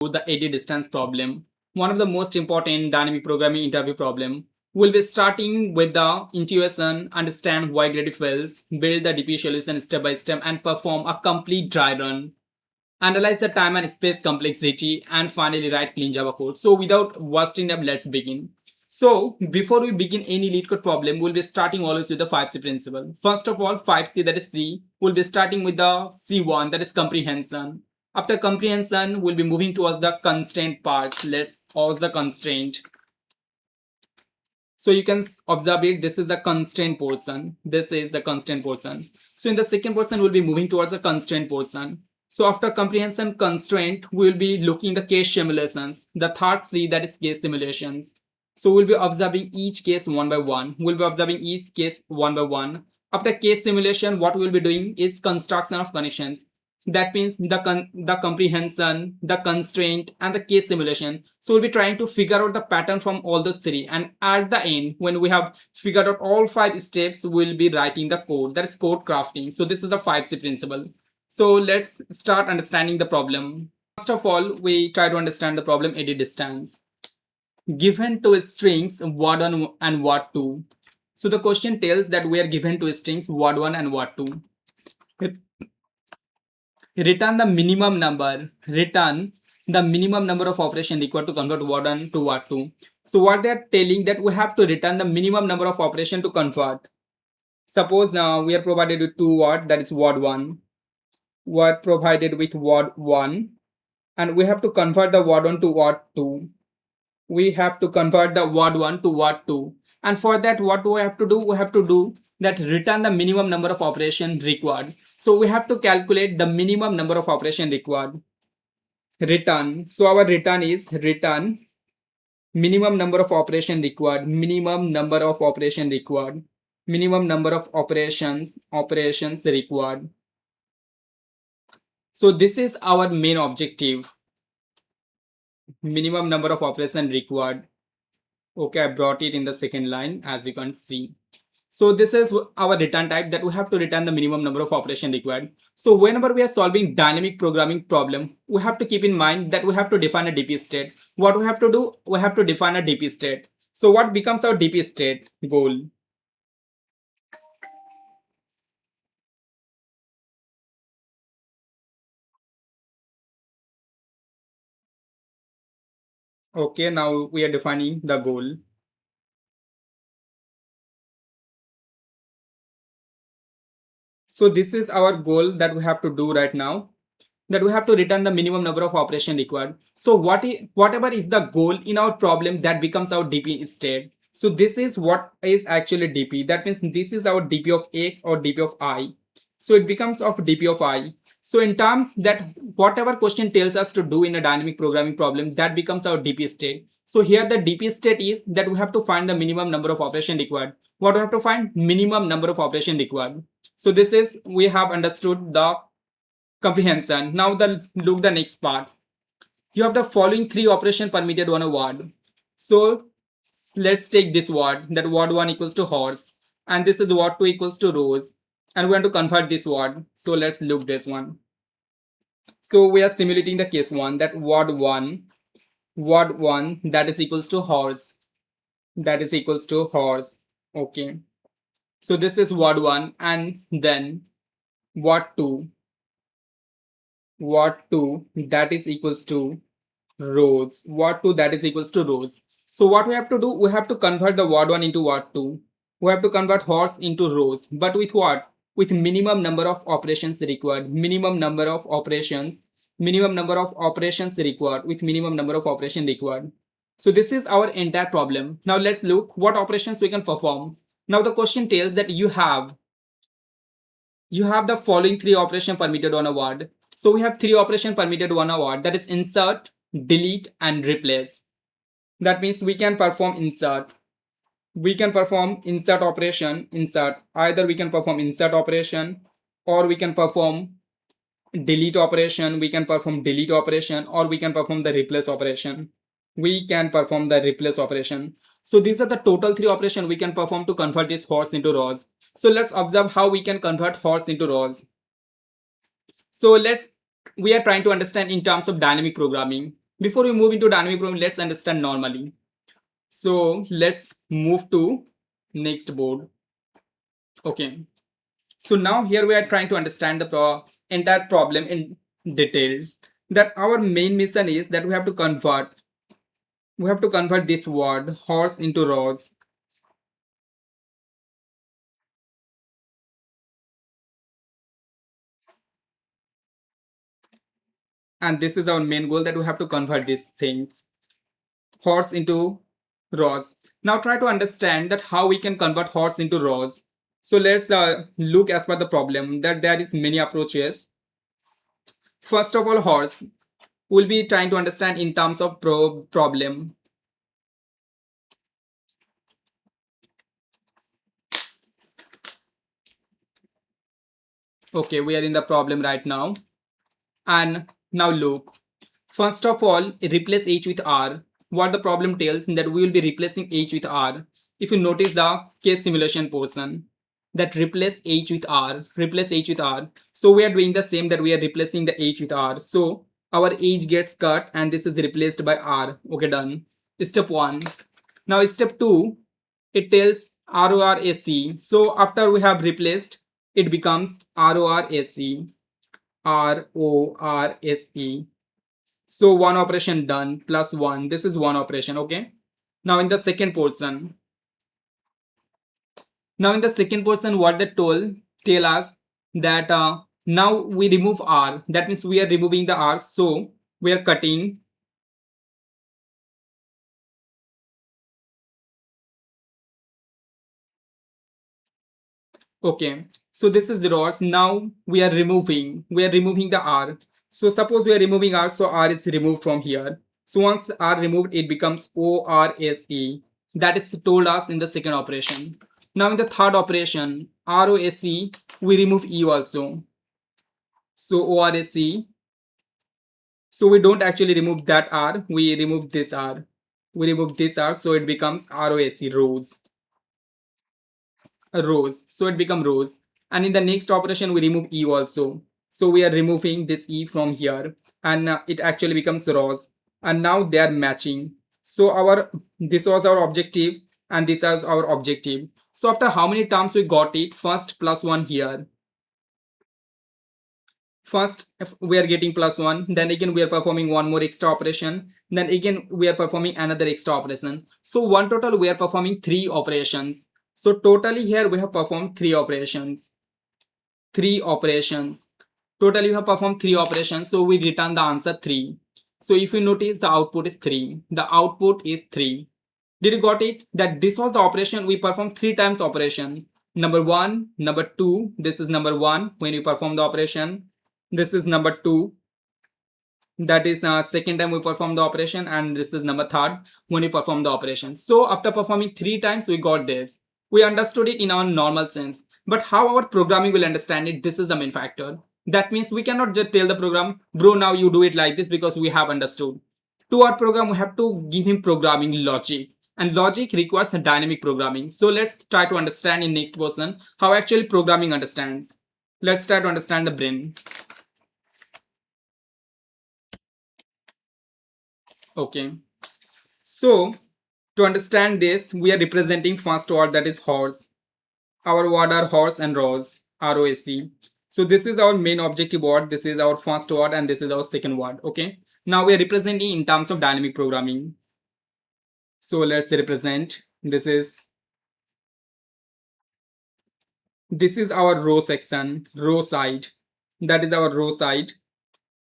the edit distance problem, one of the most important dynamic programming interview problem. We'll be starting with the intuition, understand why gradient fails, build the DP solution step by step and perform a complete dry run, analyze the time and space complexity, and finally write clean Java code. So without wasting time, let's begin. So before we begin any LeetCode problem, we'll be starting always with the 5C principle. First of all, 5C, that is C, we'll be starting with the C1, that is comprehension. After comprehension, we'll be moving towards the constraint part. Let's pause the constraint. So you can observe it, this is the constraint portion. This is the constraint portion. So in the second portion, we'll be moving towards the constraint portion. So after comprehension constraint, we'll be looking the case simulations. The third C, that is case simulations. So we'll be observing each case one by one. We'll be observing each case one by one. After case simulation, what we'll be doing is construction of connections. That means the comprehension, the constraint, and the case simulation. So we'll be trying to figure out the pattern from all those three. And at the end, when we have figured out all 5 steps, we'll be writing the code. That is code crafting. So this is the 5C principle. So let's start understanding the problem. First of all, we try to understand the problem edit distance. Given two strings word1 and word2. So the question tells that we are given two strings word1 and word2. Return the minimum number. Return the minimum number of operations required to convert word1 to word2. So what they are telling that we have to return the minimum number of operations to convert. Suppose now we are provided with two words, that is word1. Word provided with word1, and we have to convert the word1 to word2. We have to convert the word1 to word2, and for that what do we have to do? We have to do that return the minimum number of operations required. So we have to calculate the minimum number of operations required. Return. So our return is return minimum number of operations required. Minimum number of operations required. Minimum number of operations required. So this is our main objective. Minimum number of operations required. Okay, I brought it in the second line, as you can see. So this is our return type, that we have to return the minimum number of operations required. So whenever we are solving dynamic programming problem, we have to keep in mind that we have to define a DP state. What we have to do? We have to define a DP state. So what becomes our DP state? Goal. Okay, now we are defining the goal. So this is our goal that we have to do right now, that we have to return the minimum number of operations required. So whatever is the goal in our problem, that becomes our DP state. So this is what is actually DP. That means this is our DP of X or DP of I. So it becomes of DP of I. So in terms that whatever question tells us to do in a dynamic programming problem, that becomes our DP state. So here the DP state is that we have to find the minimum number of operations required. What we have to find? Minimum number of operations required. So this is, we have understood the comprehension. Now look the next part. You have the following 3 operations permitted on a word. So let's take this word, that word1 equals to horse, and this is word2 equals to rose, and we want to convert this word. So let's look this one. So we are simulating the case 1, that word1 that is equals to horse, that is equals to horse. Okay, so this is word1, and then word2 that is equals to rose, word2 that is equals to rose. So what we have to do? We have to convert the word1 into word2. We have to convert horse into rose, but with what? With minimum number of operations required. Minimum number of operations required, with minimum number of operations required. So this is our entire problem. Now let's look what operations we can perform. Now the question tells that you have the following 3 operations permitted on a word. So we have 3 operations permitted on a word, that is insert, delete, and replace. That means we can perform insert. We can perform insert operation, insert. Either we can perform insert operation, or we can perform delete operation, we can perform delete operation, or we can perform the replace operation. We can perform the replace operation. So these are the total 3 operations we can perform to convert this horse into rose. So let's observe how we can convert horse into rose. So we are trying to understand in terms of dynamic programming. Before we move into dynamic programming, let's understand normally. So let's move to next board. Okay. So now here we are trying to understand the entire problem in detail. That our main mission is that we have to convert this word horse into rose. And this is our main goal, that we have to convert these things horse into rose. Now try to understand that how we can convert horse into rose. So let's look as per the problem, that there is many approaches. First of all, horse we'll be trying to understand in terms of problem. Okay, we are in the problem right now. And now look, first of all, replace H with R. What the problem tells that we will be replacing H with R. If you notice the case simulation portion, that replace H with R, replace H with R. So we are doing the same, that we are replacing the H with R. So our H gets cut and this is replaced by R. Okay, done. Step 1. Now step 2, it tells RORAC. So after we have replaced, it becomes RORAC. RORSE. So one operation done, plus one. This is one operation. Okay. Now in the second portion. What they tell us that now we remove R. That means we are removing the R. So we are cutting. Okay. So this is the rows. Now we are removing the R. So suppose we are removing R. So R is removed from here. So once R removed, it becomes ORSE. That is told us in the second operation. Now in the third operation, ROSE, we remove E also. So ORSE. So we don't actually remove that R. We remove this R. We remove this R. So it becomes ROSE, rows. Rows. So it become rows. And in the next operation, we remove E also. So we are removing this E from here, and it actually becomes rows. And now they are matching. So this was our objective, and this is our objective. So after how many terms we got it? First plus one here. First, if we are getting plus one, then again we are performing one more extra operation. Then again we are performing another extra operation. So one total we are performing three operations. So totally here we have performed three operations. Three operations. Totally we have performed three operations. So we return the answer 3. So if you notice, the output is 3. The output is 3. Did you got it? That this was the operation we performed 3 times operation. Number 1, number 2. This is number 1 when you perform the operation. This is number 2. That is second time we perform the operation, and this is number 3rd when we perform the operation. So after performing 3 times, we got this. We understood it in our normal sense, but how our programming will understand it, this is the main factor. That means we cannot just tell the program, bro, now you do it like this, because we have understood. To our program, we have to give him programming logic, and logic requires a dynamic programming. So let's try to understand in next person how actually programming understands. Let's try to understand the brain. Okay. So to understand this, we are representing first word, that is horse. Our word are horse and rose, ROSE. So this is our main objective word. This is our first word, and this is our second word. Okay. Now we are representing in terms of dynamic programming. So let's represent. This is our row section, row side. That is our row side,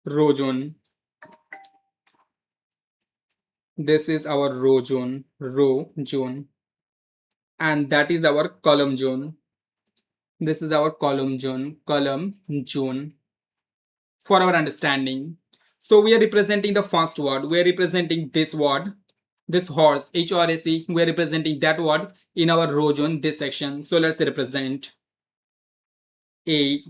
row zone. This is our row zone, and that is our column zone. This is our column zone for our understanding. So we are representing the first word. We are representing this word, this horse, HRAC. We are representing that word in our row zone, this section. So let's represent A.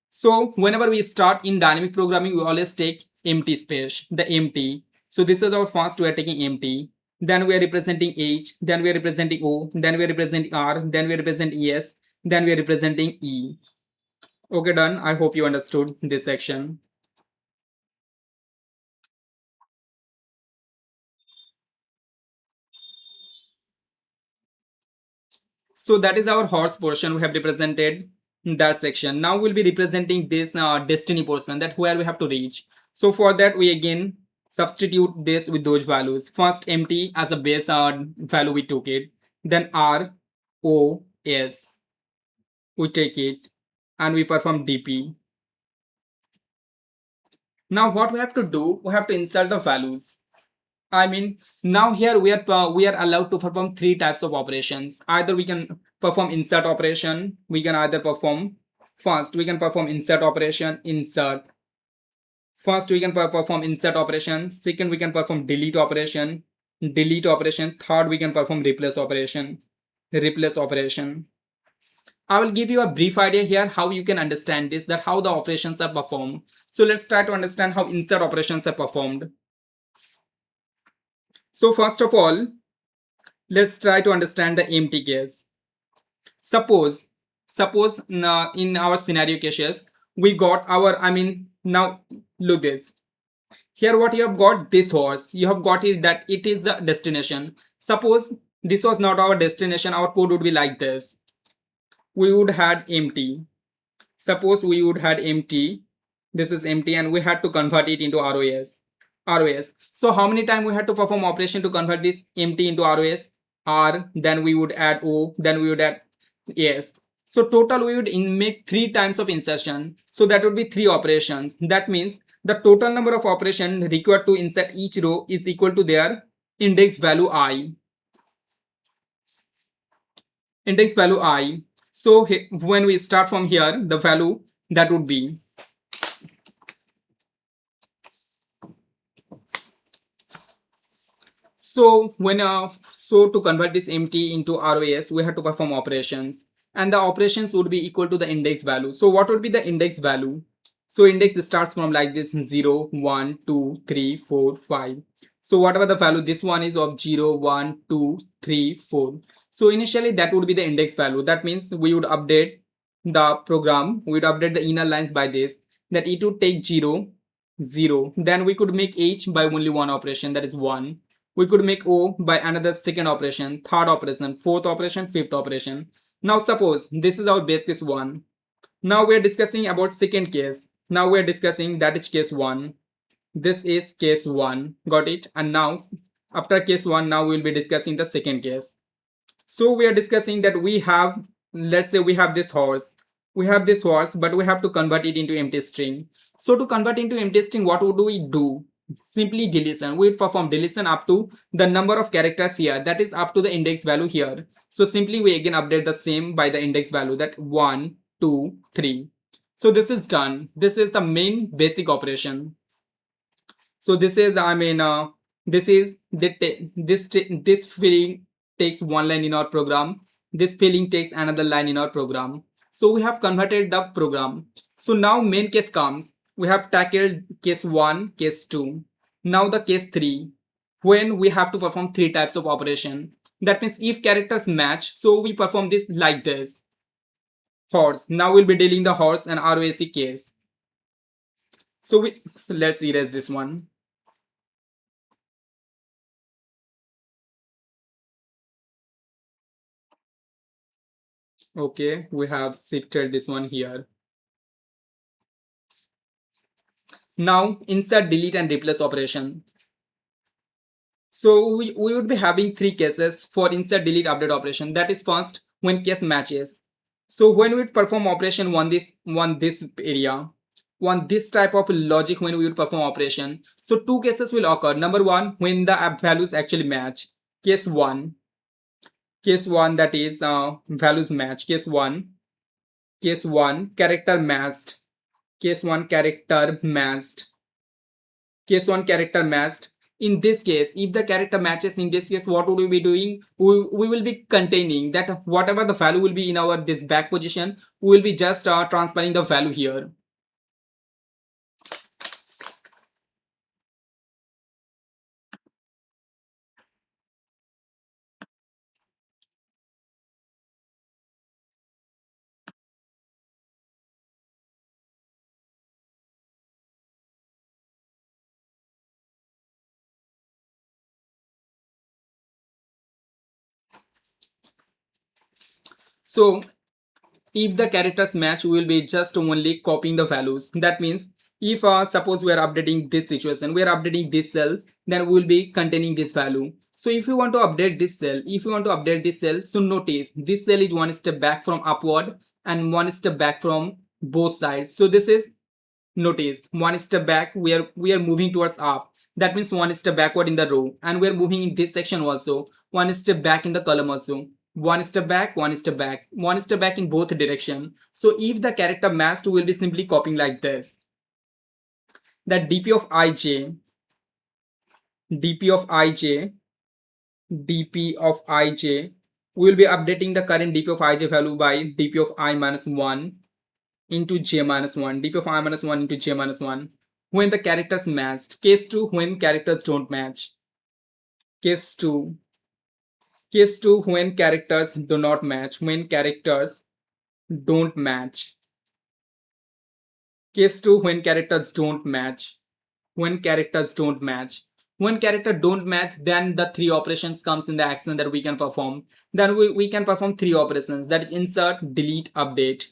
So whenever we start in dynamic programming, we always take empty space, the empty. So this is our first, we are taking empty. Then we are representing H, then we are representing O, then we are representing R, then we are representing ES, then we are representing E. Okay, done. I hope you understood this section. So that is our horse portion. We have represented that section. Now we'll be representing this destiny portion, that where we have to reach. So for that we again substitute this with those values. First empty as a base value we took it. Then R O S we take it and we perform DP. Now what we have to do, we have to insert the values. I mean, now here we are allowed to perform three types of operations. Either we can perform insert operation, we can either perform first we can perform insert operation, insert. First we can perform insert operation, second we can perform delete operation, delete operation, third we can perform replace operation, replace operation. I will give you a brief idea here how you can understand this, that how the operations are performed. So let's try to understand how insert operations are performed. So first of all, let's try to understand the empty case. Suppose in our scenario cases, we got our, now look this. Here what you have got, this horse, you have got it that it is the destination. Suppose this was not our destination, our code would be like this. We would had empty. Suppose we would had empty. This is empty and we had to convert it into ROS. ROS. So how many times we had to perform operation to convert this empty into ROS? R, then we would add O, then we would add S. So total we would make 3 times of insertion. So that would be 3 operations. That means the total number of operations required to insert each row is equal to their index value I. Index value I. So when we start from here, the value that would be, so to convert this empty into ROS, we have to perform operations, and the operations would be equal to the index value. So what would be the index value? So index starts from like this: 0, 1, 2, 3, 4, 5. So whatever the value, this one is of 0, 1, 2, 3, 4. So initially that would be the index value. That means we would update the program, we would update the inner lines by this, that it would take 0, 0. Then we could make H by only one operation, that is 1. We could make O by another second operation, third operation, fourth operation, fifth operation. Now suppose this is our base case 1. Now we are discussing about second case. Now we are discussing that is case 1. This is case 1. Got it? And now after case 1, now we will be discussing the second case. So we are discussing that we have, let's say we have this horse. We have this horse, but we have to convert it into empty string. So to convert into empty string, what would we do? Simply deletion. We would perform deletion up to the number of characters here, that is up to the index value here. So simply we again update the same by the index value, that 1, 2, 3. So this is done. This is the main basic operation. So this is, this is this filling takes one line in our program. This filling takes another line in our program. So we have converted the program. So now main case comes. We have tackled case 1, case 2. Now the case 3, when we have to perform 3 types of operation. That means if characters match, so we perform this like this. Horse. Now we'll be dealing the horse and ROAC case. So let's erase this one. Okay, we have shifted this one here. Now insert, delete and replace operation. So we would be having 3 cases for insert, delete, update operation. That is first when case matches. So when we perform operation this area, this type of logic, when we would perform operation. So 2 cases will occur. Number 1, when the values actually match. Case 1, that is values match. Case 1 character matched. Case 1 character matched. Case 1 character matched. In this case, if the character matches, in this case, what would we be doing? We will be containing that whatever the value will be in our this back position, we will be just transferring the value here. So if the characters match, we will be just only copying the values. That means if suppose we are updating this situation, we are updating this cell, then we will be containing this value. So if you want to update this cell, so notice this cell is one step back from upward and one step back from both sides. So this is, notice, one step back, we are moving towards up. That means one step backward in the row, and we are moving in this section also, one step back in the column also, one step back, one step back, one step back in both direction. So if the character matched, we will be simply copying like this, that dp of ij, dp of ij, dp of ij, we will be updating the current dp of ij value by dp of I minus 1 into j minus 1, dp of I minus 1 into j minus 1, when the characters matched. Case 2, when characters don't match. Case 2, when characters do not match, when characters don't match. Case 2, when characters don't match, when characters don't match. When character don't match, then the three operations comes in the action that we can perform. Then we can perform three operations, that is insert, delete, update.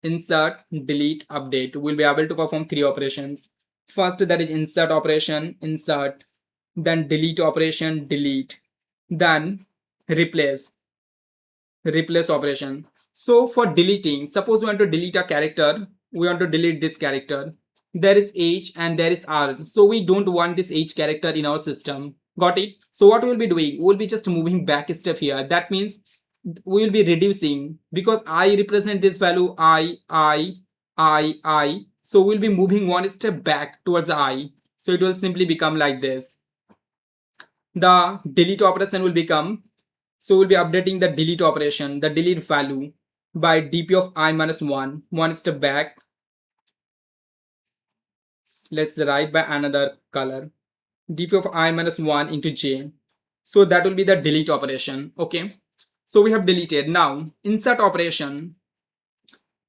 Insert, delete, update. We'll be able to perform three operations. First, that is insert operation, insert, then delete operation, delete, then replace, replace operation. So for deleting, suppose we want to delete a character, we want to delete this character, there is h and there is r, so we don't want this h character in our system. Got it? So what we will be doing, we will be just moving back a step here. That means we will be reducing, because I represent this value I, so we'll be moving one step back towards I. So it will simply become like this. The delete operation will become, so we'll be updating the delete operation, the delete value, by dp of I minus 1, one step back. Let's write by another color, dp of I minus 1 into j. So that will be the delete operation. Okay, so we have deleted. Now insert operation.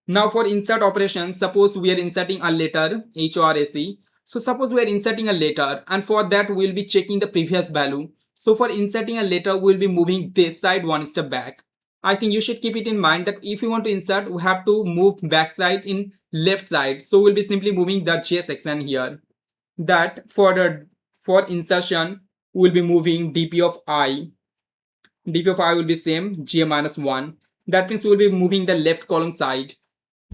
Now for insert operation, suppose we are inserting a letter HORAC. So suppose we are inserting a letter, and for that we will be checking the previous value. So for inserting a letter, we will be moving this side one step back. I think you should keep it in mind that if you want to insert, we have to move back side in left side. So we'll be simply moving the J section here. That for insertion, we'll be moving dp of I. dp of I will be same, J minus 1. That means we'll be moving the left column side.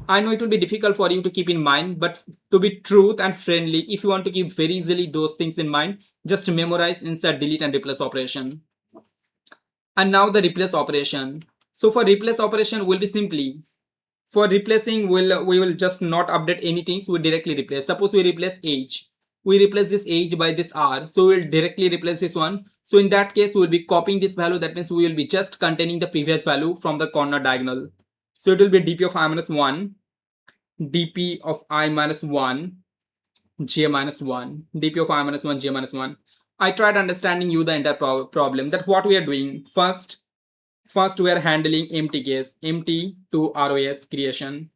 I know it will be difficult for you to keep in mind, but to be truth and friendly, if you want to keep very easily those things in mind, just memorize insert, delete and replace operation. And now the replace operation. So for replace operation will be simply, for replacing we will just not update anything, so we directly replace. Suppose we replace age, we replace this age by this r, so we'll directly replace this one. So in that case we will be copying this value. That means we will be just containing the previous value from the corner diagonal. So it will be dp of I minus 1, dp of I minus 1, j minus 1, dp of I minus 1, j minus 1. I tried understanding you the entire problem, that what we are doing. First we are handling empty case, empty to ROS creation,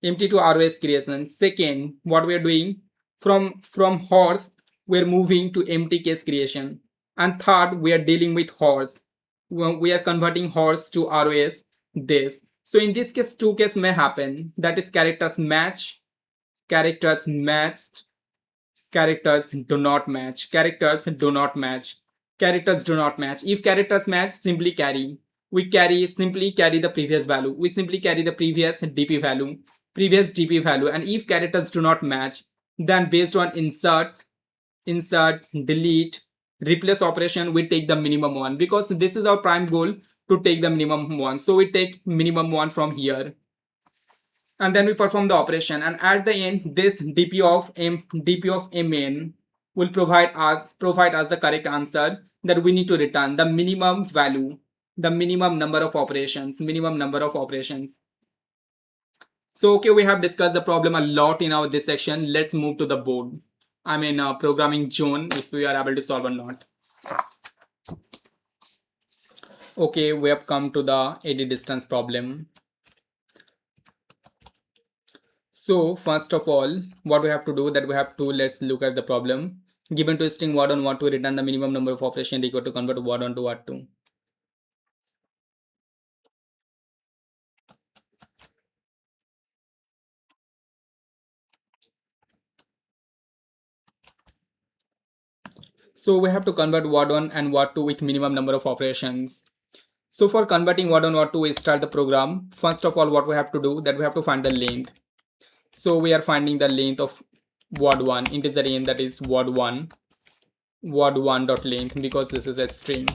empty to ROS creation. Second, what we are doing, from horse we are moving to empty case creation. And third, we are dealing with horse, we are converting horse to ROS this. So in this case, two cases may happen, that is characters match, characters matched, characters do not match, characters do not match, characters do not match. If characters match, simply carry, simply carry the previous value, we simply carry the previous dp value, and if characters do not match, then based on insert, delete, replace operation, we take the minimum one, because this is our prime goal, to take the minimum one. So we take minimum one from here, and then we perform the operation, and at the end this dp of mn will provide us the correct answer, that we need to return the minimum value, the minimum number of operations, So okay, we have discussed the problem a lot in our this section. Let's move to the board, I mean programming zone, if we are able to solve or not. Okay, we have come to the edit distance problem. So first of all, what we have to do, that we have to, let's look at the problem. Given to string word on what to return the minimum number of operation equal to convert word on to what to. So we have to convert word1 and word2 with minimum number of operations. So for converting word1 word2, we start the program. First of all, what we have to do, that we have to find the length. So we are finding the length of word1, integer n, that is word1 dot length, because this is a string.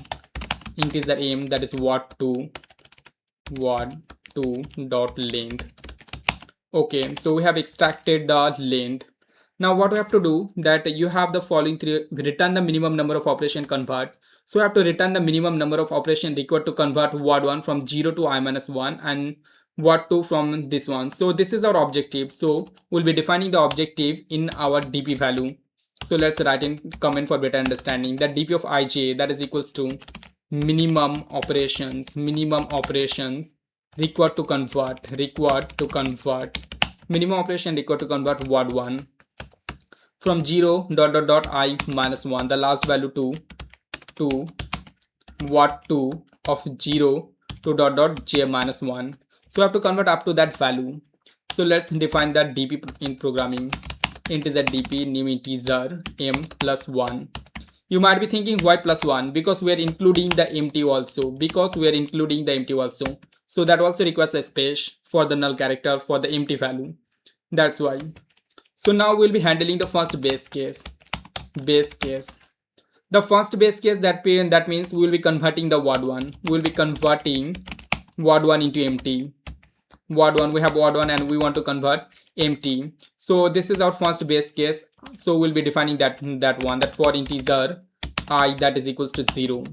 Integer m, that is word2 dot length. Okay, so we have extracted the length. Now what we have to do, that you have the following three: return the minimum number of operation convert. So we have to return the minimum number of operation required to convert word1 from 0 to I-1 and word2 from this one. So this is our objective. So we'll be defining the objective in our dp value. So let's write in comment for better understanding that dp of ij, that is equals to minimum operations required to convert minimum operation required to convert word1 from 0 dot dot dot I minus 1, the last value, to word2 of 0 to dot dot j minus 1. So I have to convert up to that value. So let's define that dp in programming. Integer dp, new integer m plus 1. You might be thinking why plus 1? Because we are including the empty also. So that also requires a space for the null character for the empty value. That's why. So now we'll be handling the first base case. The first base case, that means we will be converting the word1. We will be converting word1 into empty. Word1, we have word1 and we want to convert empty. So this is our first base case. So we'll be defining that for integer I, that is equals to 0,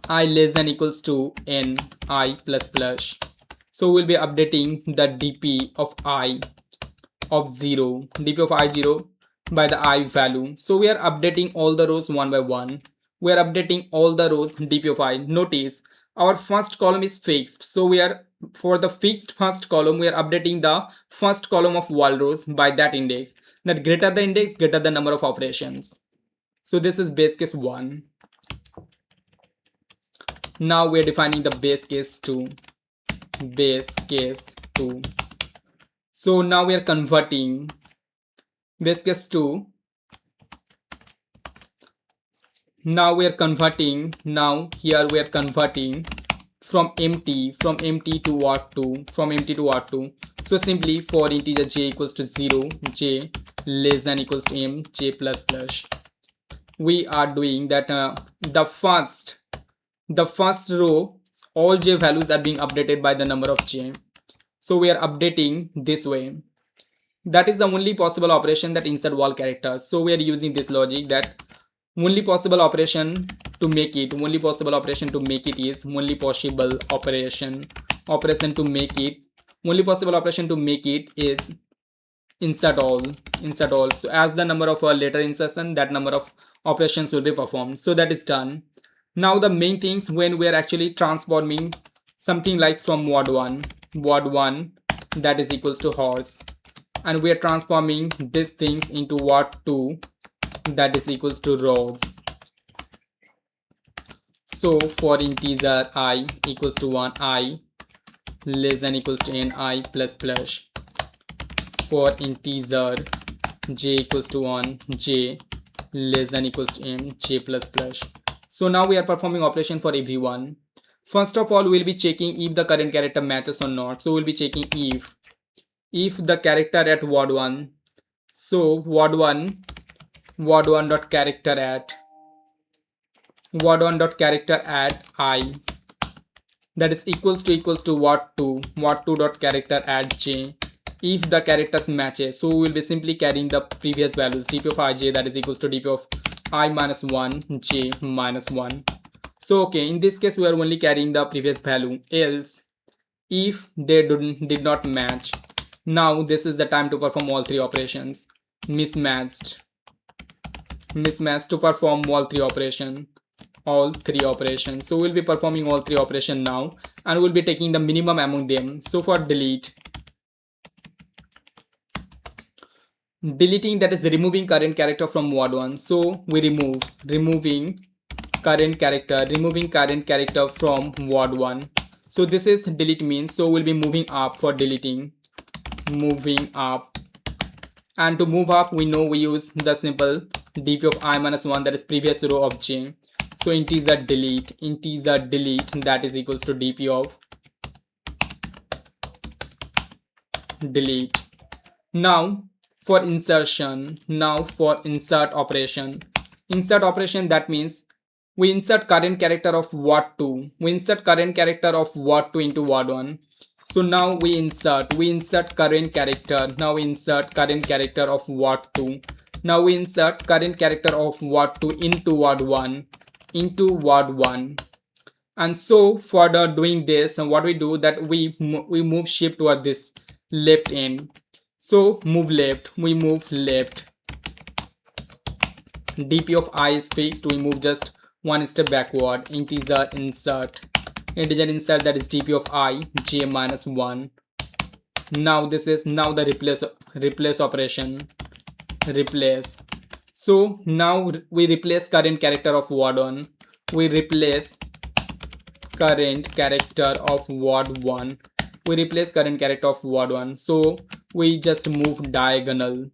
I less than equals to n, I plus plus. So we'll be updating the dp of I of 0, dp of I0 by the I value. So we are updating all the rows one by one. We are updating all the rows dp of I. Notice our first column is fixed. So we are, for the fixed first column, we are updating the first column of wall rows by that index. That greater the index, greater the number of operations. So this is base case 1. Now we are defining the base case 2. So now we are converting base case 2. Now here we are converting from empty to word2. So simply for integer j equals to 0, j less than equals to m, j plus plus. We are doing that the first row, all j values are being updated by the number of j. So we are updating this way. That is the only possible operation that insert wall characters. So we are using this logic that only possible operation to make it is insert all. So as the number of letter insertion, that number of operations will be performed. So that is done. Now the main things, when we are actually transforming something like from word1 that is equals to horse, and we are transforming these things into word2 that is equals to rows. So for integer I equals to 1, I less than equals to n, I plus plus. For integer j equals to 1, j less than equals to m, j plus plus. So now we are performing operation for everyone. First of all, we'll be checking if the current character matches or not. So we'll be checking if the character at word1. So word1 dot character at I, that is equals to word2 dot character at j. If the characters matches, so we will be simply carrying the previous values, dp of ij, that is equals to dp of I minus 1, j minus 1. So okay, in this case we are only carrying the previous value. Else, if they did not match, now this is the time to perform all three operations. Mismatched to perform all three operations. So we'll be performing all three operations now, and we'll be taking the minimum among them. So for deleting, that is removing current character from word1. So we removing current character from word1. So this is delete means. So we'll be moving up for deleting, and to move up, we know we use the simple dp of I minus 1, that is previous row of j. So integer delete that is equals to dp of delete. Now for insertion, insert operation, that means we insert current character of word2 into word1. So now we insert current character, of word2. Now we insert current character of word2 into word1. And so for the doing this, and what we do that we move shift toward this left end. So we move left. dp of I is fixed, we move just one step backward. Integer insert, that is dp of I j minus 1. Now this is the replace operation. So now we replace current character of word1. So we just move diagonal.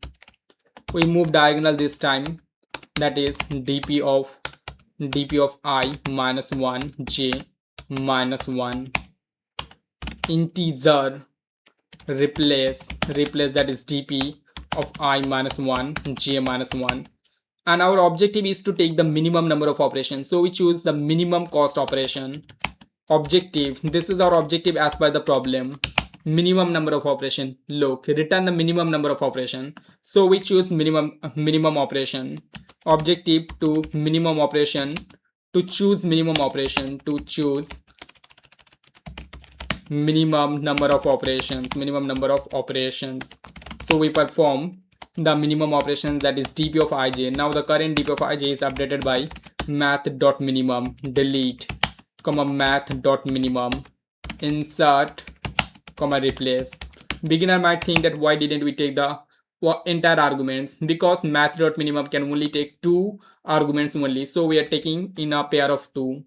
This time, that is dp of I minus 1 j minus 1. Integer replace, that is dp of I minus 1 j minus 1. And our objective is to take the minimum number of operations, so we choose the minimum cost operation. This is our objective as per the problem. Minimum number of operation, return the minimum number of operation. So we choose minimum operation. Objective to minimum operation, to choose minimum number of operations. So we perform the minimum operation, that is dp of ij. Now the current dp of ij is updated by math.minimum delete, math.minimum insert, replace. Beginner might think that why didn't we take the entire arguments, because math.minimum can only take 2 arguments only, so we are taking in a pair of 2.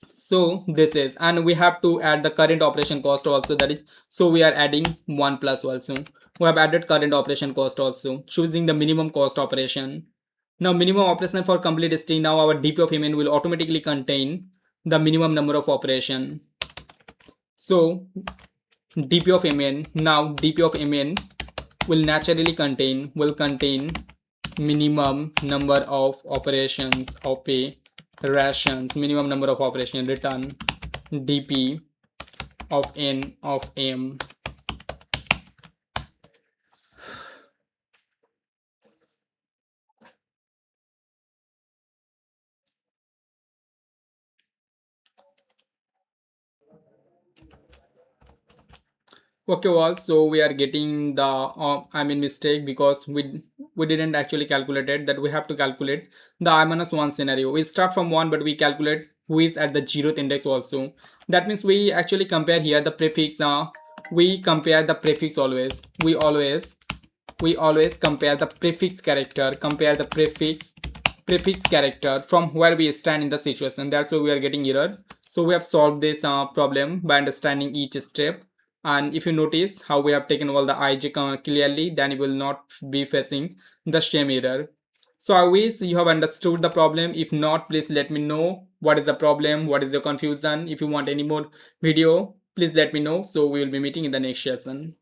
So this is, and we have to add the current operation cost also, that is, so we are adding 1 plus also. We have added current operation cost also, choosing the minimum cost operation. Now minimum operation for complete string. Now our dp of mn will automatically contain the minimum number of operation. So dp of mn, now dp of mn will naturally contain minimum number of operations minimum number of operation. Return dp of n of m. Okay, well, so we are getting the mistake, because we didn't actually calculate it, that we have to calculate the I-1 scenario. We start from 1, but we calculate who is at the 0th index also. That means we actually compare here the prefix. We compare the prefix always. We always compare the prefix character from where we stand in the situation. That's why we are getting error. So we have solved this problem by understanding each step. And if you notice how we have taken all the ij clearly, then you will not be facing the same error. So I wish you have understood the problem. If not, please let me know what is the problem, what is your confusion. If you want any more video, please let me know. So we will be meeting in the next session.